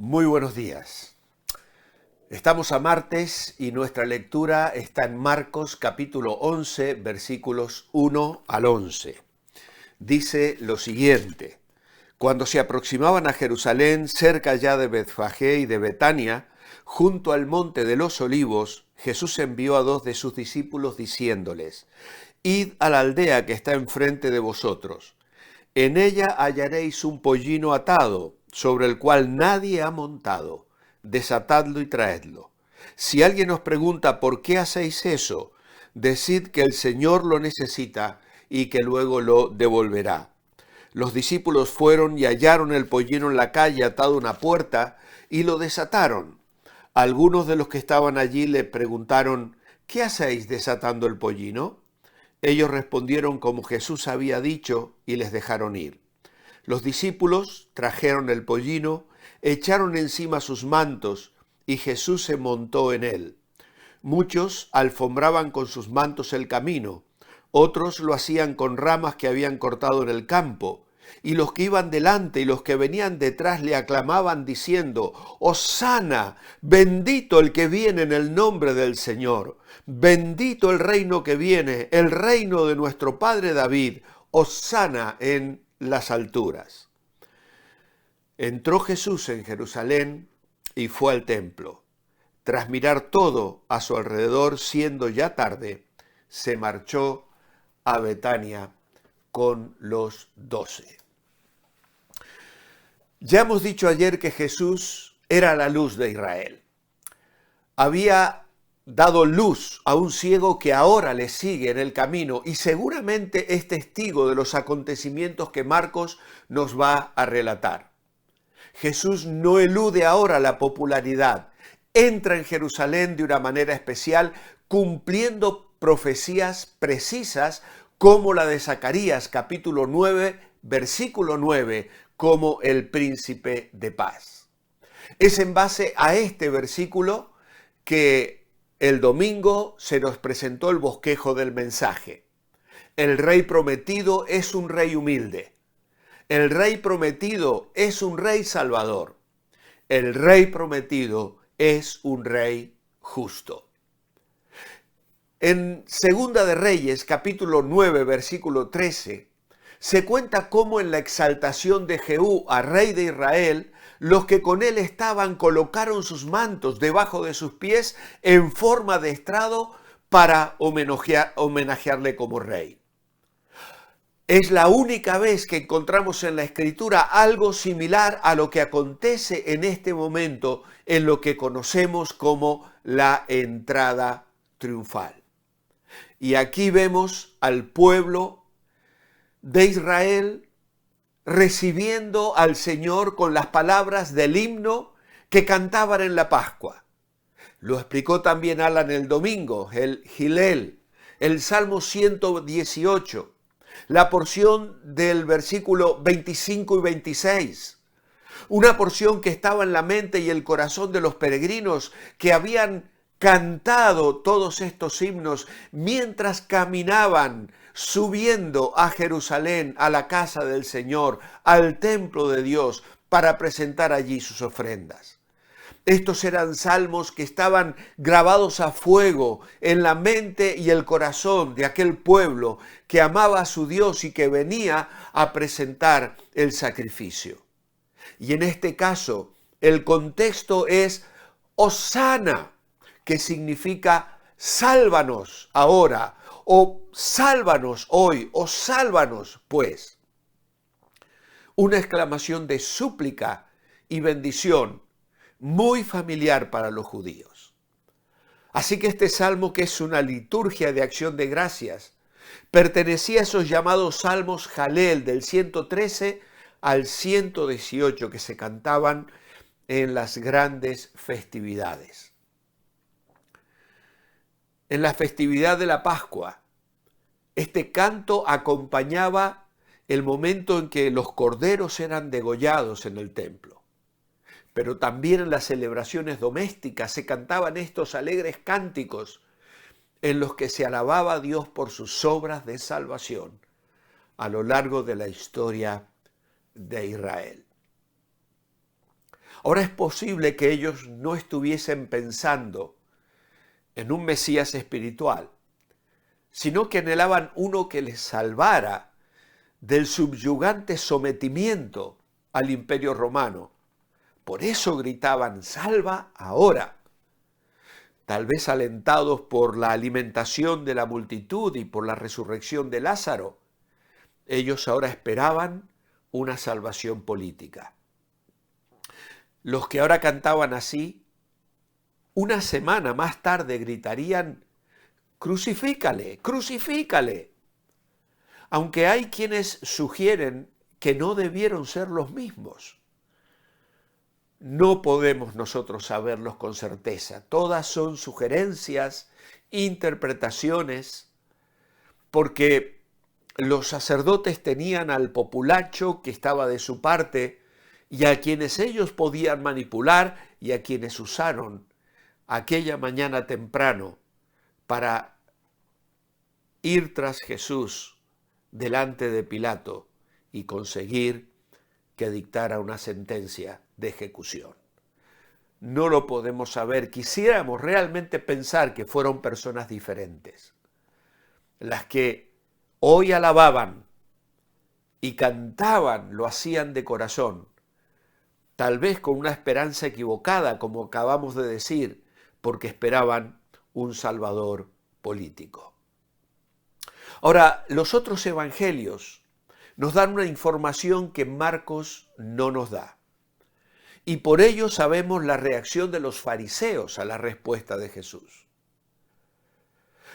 Muy buenos días. Estamos a martes y nuestra lectura está en Marcos capítulo 11, versículos 1 al 11. Dice lo siguiente: Cuando se aproximaban a Jerusalén, cerca ya de Betfagé y de Betania, junto al monte de los Olivos, Jesús envió a 2 de sus discípulos diciéndoles: Id a la aldea que está enfrente de vosotros. En ella hallaréis un pollino atado, sobre el cual nadie ha montado. Desatadlo y traedlo. Si alguien os pregunta por qué hacéis eso, decid que el Señor lo necesita y que luego lo devolverá. Los discípulos fueron y hallaron el pollino en la calle atado a una puerta y lo desataron. Algunos de los que estaban allí le preguntaron: ¿qué hacéis desatando el pollino? Ellos respondieron como Jesús había dicho y les dejaron ir. Los discípulos trajeron el pollino, echaron encima sus mantos y Jesús se montó en él. Muchos alfombraban con sus mantos el camino, otros lo hacían con ramas que habían cortado en el campo, y los que iban delante y los que venían detrás le aclamaban diciendo: Hosana, bendito el que viene en el nombre del Señor, bendito el reino que viene, el reino de nuestro padre David, Hosana en las alturas. Entró Jesús en Jerusalén y fue al templo. Tras mirar todo a su alrededor, siendo ya tarde, se marchó a Betania con los 12. Ya hemos dicho ayer que Jesús era la luz de Israel. Había dado luz a un ciego que ahora le sigue en el camino y seguramente es testigo de los acontecimientos que Marcos nos va a relatar. Jesús no elude ahora la popularidad. Entra en Jerusalén de una manera especial, cumpliendo profecías precisas como la de Zacarías, capítulo 9, versículo 9, como el príncipe de paz. Es en base a este versículo que el domingo se nos presentó el bosquejo del mensaje. El rey prometido es un rey humilde. El rey prometido es un rey salvador. El rey prometido es un rey justo. En Segunda de Reyes, capítulo 9, versículo 13, se cuenta cómo en la exaltación de Jehú a rey de Israel, los que con él estaban colocaron sus mantos debajo de sus pies en forma de estrado para homenajearle como rey. Es la única vez que encontramos en la Escritura algo similar a lo que acontece en este momento en lo que conocemos como la entrada triunfal. Y aquí vemos al pueblo de Israel recibiendo al Señor con las palabras del himno que cantaban en la Pascua. Lo explicó también Alan el domingo, el Hillel, el Salmo 118, la porción del versículo 25 y 26, una porción que estaba en la mente y el corazón de los peregrinos que habían cantado todos estos himnos mientras caminaban subiendo a Jerusalén, a la casa del Señor, al templo de Dios, para presentar allí sus ofrendas. Estos eran salmos que estaban grabados a fuego en la mente y el corazón de aquel pueblo que amaba a su Dios y que venía a presentar el sacrificio. Y en este caso, el contexto es Hosana, que significa sálvanos ahora, o sálvanos hoy, o sálvanos pues. Una exclamación de súplica y bendición muy familiar para los judíos. Así que este salmo, que es una liturgia de acción de gracias, pertenecía a esos llamados salmos Jalel del 113 al 118 que se cantaban en las grandes festividades. En la festividad de la Pascua, este canto acompañaba el momento en que los corderos eran degollados en el templo. Pero también en las celebraciones domésticas se cantaban estos alegres cánticos en los que se alababa a Dios por sus obras de salvación a lo largo de la historia de Israel. Ahora es posible que ellos no estuviesen pensando en un Mesías espiritual, sino que anhelaban uno que les salvara del subyugante sometimiento al imperio romano. Por eso gritaban, salva ahora. Tal vez alentados por la alimentación de la multitud y por la resurrección de Lázaro, ellos ahora esperaban una salvación política. Los que ahora cantaban así, una semana más tarde gritarían, crucifícale, crucifícale. Aunque hay quienes sugieren que no debieron ser los mismos. No podemos nosotros saberlos con certeza. Todas son sugerencias, interpretaciones, porque los sacerdotes tenían al populacho que estaba de su parte y a quienes ellos podían manipular y a quienes usaron aquella mañana temprano para ir tras Jesús delante de Pilato y conseguir que dictara una sentencia de ejecución. No lo podemos saber. Quisiéramos realmente pensar que fueron personas diferentes, las que hoy alababan y cantaban, lo hacían de corazón, tal vez con una esperanza equivocada, como acabamos de decir, porque esperaban un salvador político. Ahora, los otros evangelios nos dan una información que Marcos no nos da. Y por ello sabemos la reacción de los fariseos a la respuesta de Jesús.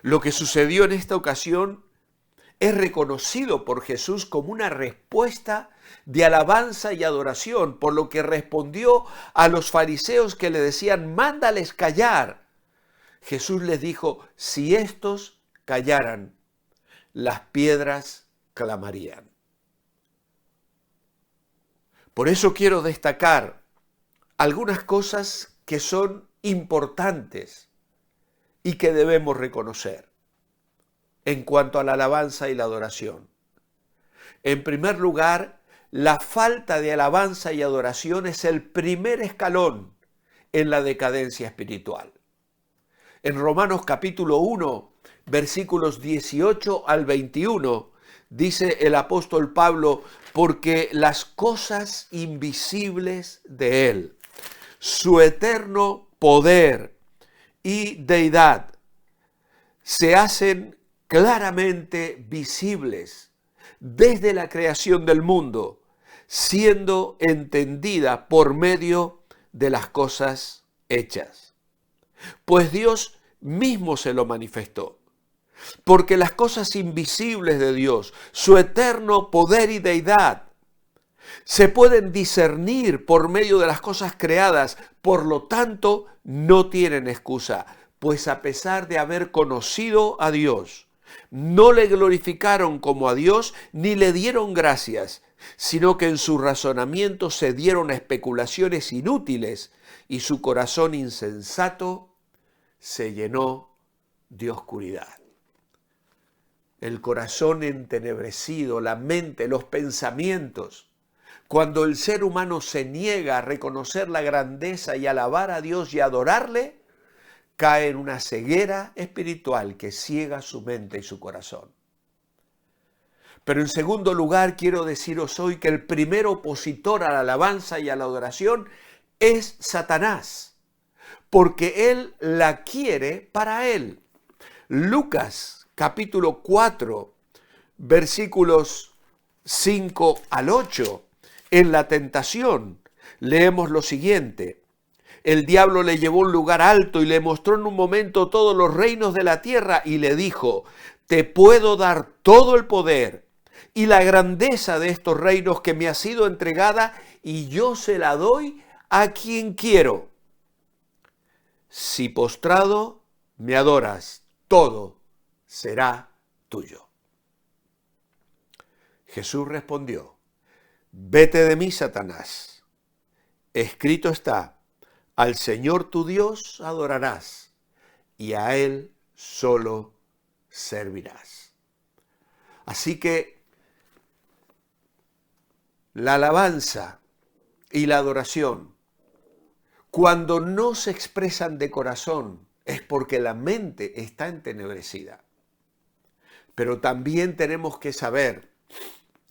Lo que sucedió en esta ocasión es reconocido por Jesús como una respuesta de alabanza y adoración, por lo que respondió a los fariseos que le decían, mándales callar. Jesús les dijo, si estos callaran, las piedras clamarían. Por eso quiero destacar algunas cosas que son importantes y que debemos reconocer en cuanto a la alabanza y la adoración. En primer lugar, la falta de alabanza y adoración es el primer escalón en la decadencia espiritual. En Romanos capítulo 1, versículos 18 al 21, dice el apóstol Pablo, porque las cosas invisibles de Él, su eterno poder y deidad, se hacen claramente visibles desde la creación del mundo, siendo entendida por medio de las cosas hechas. Pues Dios mismo se lo manifestó. Porque las cosas invisibles de Dios, su eterno poder y deidad, se pueden discernir por medio de las cosas creadas, por lo tanto, no tienen excusa, pues a pesar de haber conocido a Dios, no le glorificaron como a Dios ni le dieron gracias, sino que en su razonamiento se dieron a especulaciones inútiles y su corazón insensato se llenó de oscuridad. El corazón entenebrecido, la mente, los pensamientos. Cuando el ser humano se niega a reconocer la grandeza y alabar a Dios y adorarle, cae en una ceguera espiritual que ciega su mente y su corazón. Pero en segundo lugar, quiero deciros hoy que el primer opositor a la alabanza y a la adoración es Satanás, porque él la quiere para él. Lucas capítulo 4, versículos 5 al 8, en la tentación, leemos lo siguiente. El diablo le llevó a un lugar alto y le mostró en un momento todos los reinos de la tierra y le dijo, te puedo dar todo el poder y la grandeza de estos reinos que me ha sido entregada y yo se la doy a quien quiero. Si postrado me adoras, todo será tuyo. Jesús respondió, vete de mí, Satanás. Escrito está, al Señor tu Dios adorarás y a Él solo servirás. Así que la alabanza y la adoración Cuando no se expresan de corazón es porque la mente está entenebrecida. Pero también tenemos que saber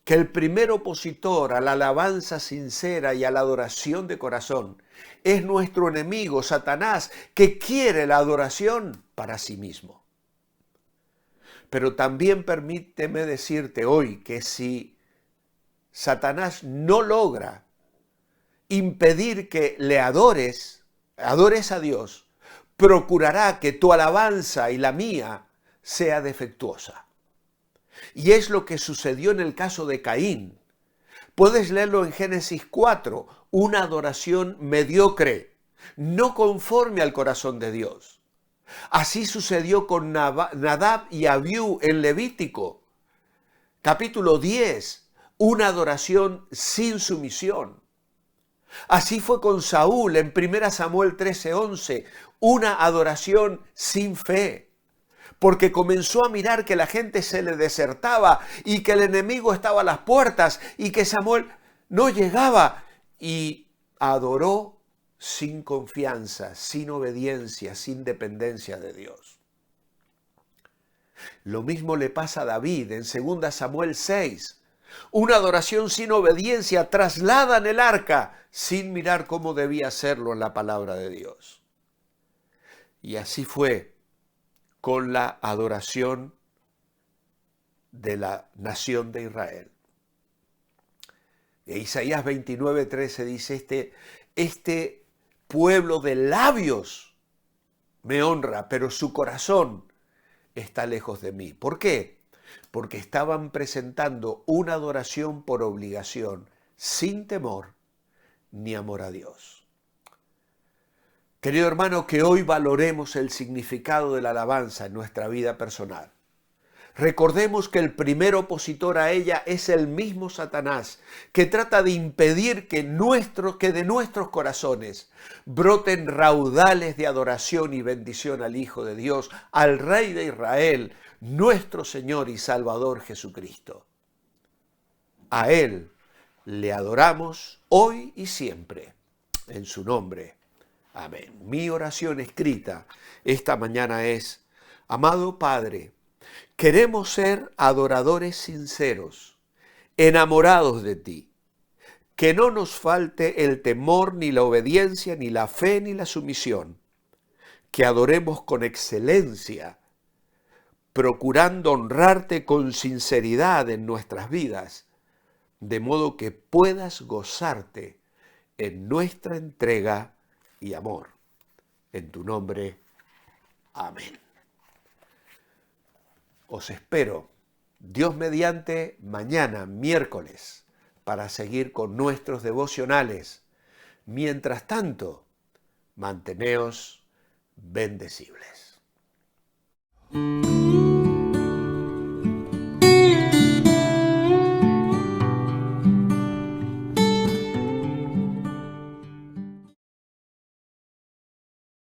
que el primer opositor a la alabanza sincera y a la adoración de corazón es nuestro enemigo, Satanás, que quiere la adoración para sí mismo. Pero también permíteme decirte hoy que si Satanás no logra impedir que le adores a Dios, procurará que tu alabanza y la mía sea defectuosa. Y es lo que sucedió en el caso de Caín. Puedes leerlo en Génesis 4, una adoración mediocre, no conforme al corazón de Dios. Así sucedió con Nadab y Abiú en Levítico. Capítulo 10, una adoración sin sumisión. Así fue con Saúl en 1 Samuel 13:11, una adoración sin fe. Porque comenzó a mirar que la gente se le desertaba y que el enemigo estaba a las puertas y que Samuel no llegaba y adoró sin confianza, sin obediencia, sin dependencia de Dios. Lo mismo le pasa a David en 2 Samuel 6. Una adoración sin obediencia, trasladan el arca sin mirar cómo debía hacerlo en la palabra de Dios. Y así fue con la adoración de la nación de Israel. E Isaías 29:13 dice, este pueblo de labios me honra, pero su corazón está lejos de mí. ¿Por qué? Porque estaban presentando una adoración por obligación, sin temor ni amor a Dios. Querido hermano, que hoy valoremos el significado de la alabanza en nuestra vida personal. Recordemos que el primer opositor a ella es el mismo Satanás, que trata de impedir que de nuestros corazones broten raudales de adoración y bendición al Hijo de Dios, al Rey de Israel, nuestro Señor y Salvador Jesucristo. A Él le adoramos hoy y siempre, en su nombre. Amén. Mi oración escrita esta mañana es, amado Padre, queremos ser adoradores sinceros, enamorados de ti. Que no nos falte el temor, ni la obediencia, ni la fe, ni la sumisión. Que adoremos con excelencia, procurando honrarte con sinceridad en nuestras vidas, de modo que puedas gozarte en nuestra entrega y amor. En tu nombre, amén. Os espero, Dios mediante, mañana, miércoles, para seguir con nuestros devocionales. Mientras tanto, manteneos bendecibles.